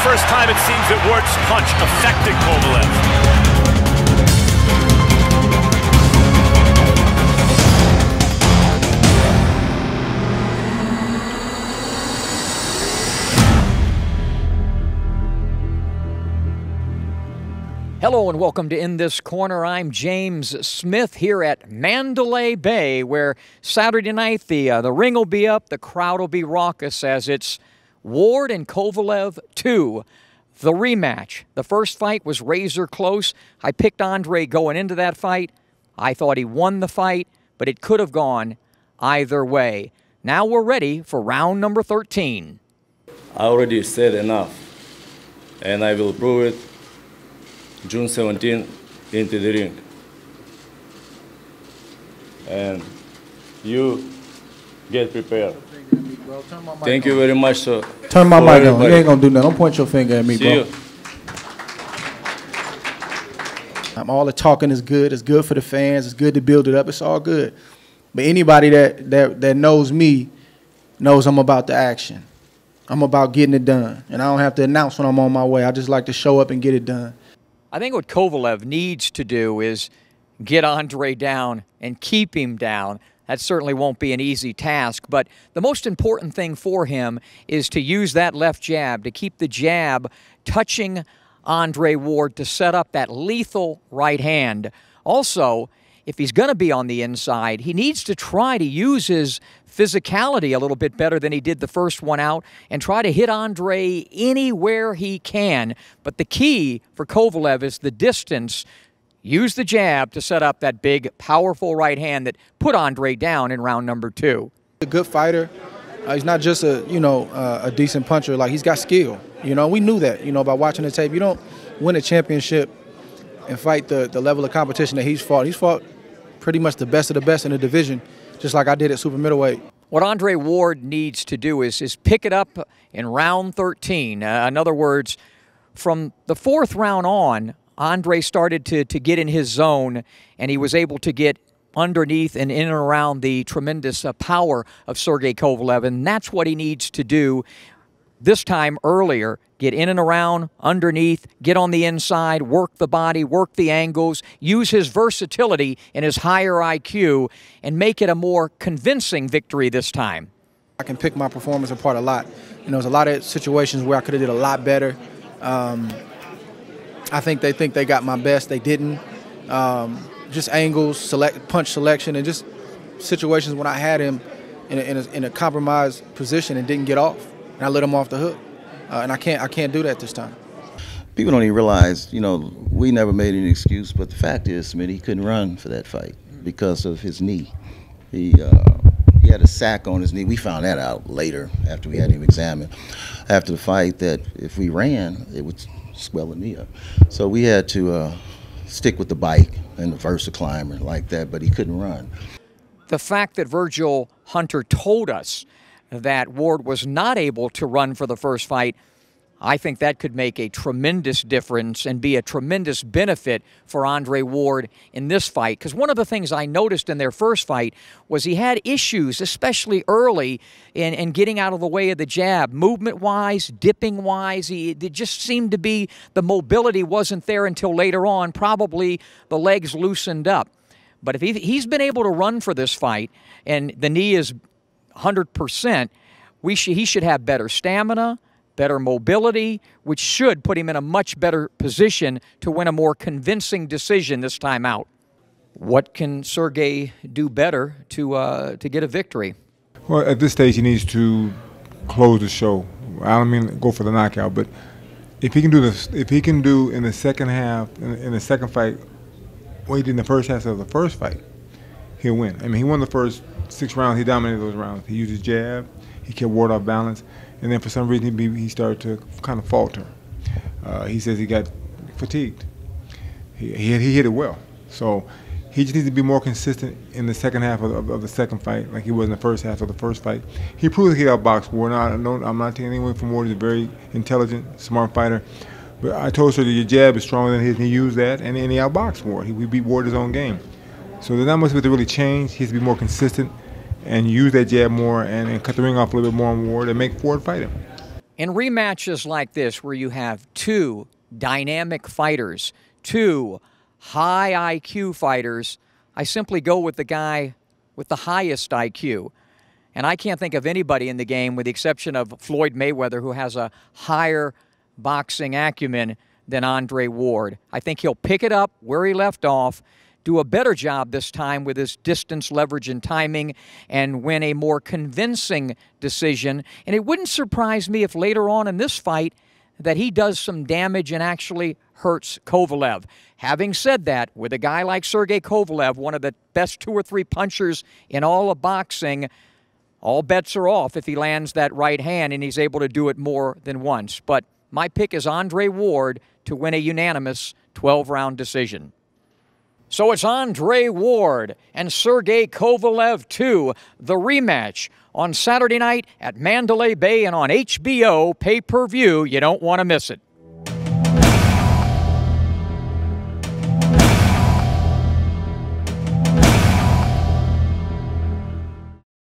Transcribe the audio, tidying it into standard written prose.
first time it seems that Ward's punch affected Kovalev. Hello and welcome to In This Corner. I'm James Smith here at Mandalay Bay, where Saturday night the ring will be up, the crowd will be raucous as it's Ward and Kovalev 2, the rematch. The first fight was razor close. I picked Andre going into that fight. I thought he won the fight, but it could have gone either way. Now we're ready for round number 13. I already said enough, and I will prove it June 17 into the ring. And you get prepared. Thank you very much, sir. Turn my mic on. You ain't gonna do nothing. Don't point your finger at me, See bro. You. All the talking is good. It's good for the fans. It's good to build it up. It's all good. But anybody that knows me knows I'm about the action. I'm about getting it done. And I don't have to announce when I'm on my way. I just like to show up and get it done. I think what Kovalev needs to do is get Andre down and keep him down. That certainly won't be an easy task, but the most important thing for him is to use that left jab, to keep the jab touching Andre Ward to set up that lethal right hand. Also, if he's going to be on the inside, he needs to try to use his physicality a little bit better than he did the first one out and try to hit Andre anywhere he can. But the key for Kovalev is the distance. Use the jab to set up that big, powerful right hand that put Andre down in round number 2. A good fighter. He's not just a decent puncher. Like, he's got skill. We knew that, by watching the tape. You don't win a championship and fight the level of competition that he's fought. He's fought pretty much the best of the best in the division, just like I did at super middleweight. What Andre Ward needs to do is pick it up in round 13. In other words, from the 4th round on, Andre started to get in his zone, and he was able to get underneath and in and around the tremendous power of Sergey Kovalev, and that's what he needs to do this time earlier. Get in and around, underneath, get on the inside, work the body, work the angles, use his versatility and his higher IQ, and make it a more convincing victory this time. I can pick my performance apart a lot. There's a lot of situations where I could have did a lot better. I think they got my best. They didn't. Just angles, punch selection, and just situations when I had him in a compromised position and didn't get off, and I let him off the hook. And I can't do that this time. People don't even realize, we never made any excuse, but the fact is, Smitty, he couldn't run for that fight because of his knee. He had a sack on his knee. We found that out later after we had him examined after the fight, that if we ran, it would swell the knee up. So we had to stick with the bike and the Versa climber like that, but he couldn't run. The fact that Virgil Hunter told us that Ward was not able to run for the first fight, I think that could make a tremendous difference and be a tremendous benefit for Andre Ward in this fight. Because one of the things I noticed in their first fight was he had issues, especially early, in getting out of the way of the jab. Movement-wise, dipping-wise, it just seemed to be the mobility wasn't there until later on. Probably the legs loosened up. But if he's been able to run for this fight and the knee is 100%, he should have better stamina, better mobility, which should put him in a much better position to win a more convincing decision this time out. What can Sergey do better to get a victory? Well, at this stage, he needs to close the show. I don't mean go for the knockout, but if he can do this, if he can do in the second half, in the second fight, what he did in the first half of the first fight, he'll win. I mean, he won the first 6 rounds. He dominated those rounds. He used his jab. He kept Ward off balance. And then for some reason, he started to kind of falter. He says he got fatigued. He hit it well. So he just needs to be more consistent in the second half of the second fight, like he was in the first half of the first fight. He proved he outboxed Ward. I'm not taking anything from Ward. He's a very intelligent, smart fighter. But I told her that your jab is stronger than his, and he used that, and he outboxed Ward. We beat Ward his own game. So there's not much to really change. He has to be more consistent and use that jab more and cut the ring off a little bit more on Ward and make Ward fight him. In rematches like this, where you have two dynamic fighters, two high IQ fighters, I simply go with the guy with the highest IQ. And I can't think of anybody in the game, with the exception of Floyd Mayweather, who has a higher boxing acumen than Andre Ward. I think he'll pick it up where he left off, do a better job this time with his distance, leverage, and timing, and win a more convincing decision. And it wouldn't surprise me if later on in this fight that he does some damage and actually hurts Kovalev. Having said that, with a guy like Sergey Kovalev, one of the best 2 or 3 punchers in all of boxing, all bets are off if he lands that right hand and he's able to do it more than once. But my pick is Andre Ward to win a unanimous 12-round decision. So it's Andre Ward and Sergey Kovalev 2, the rematch on Saturday night at Mandalay Bay and on HBO pay-per-view. You don't want to miss it.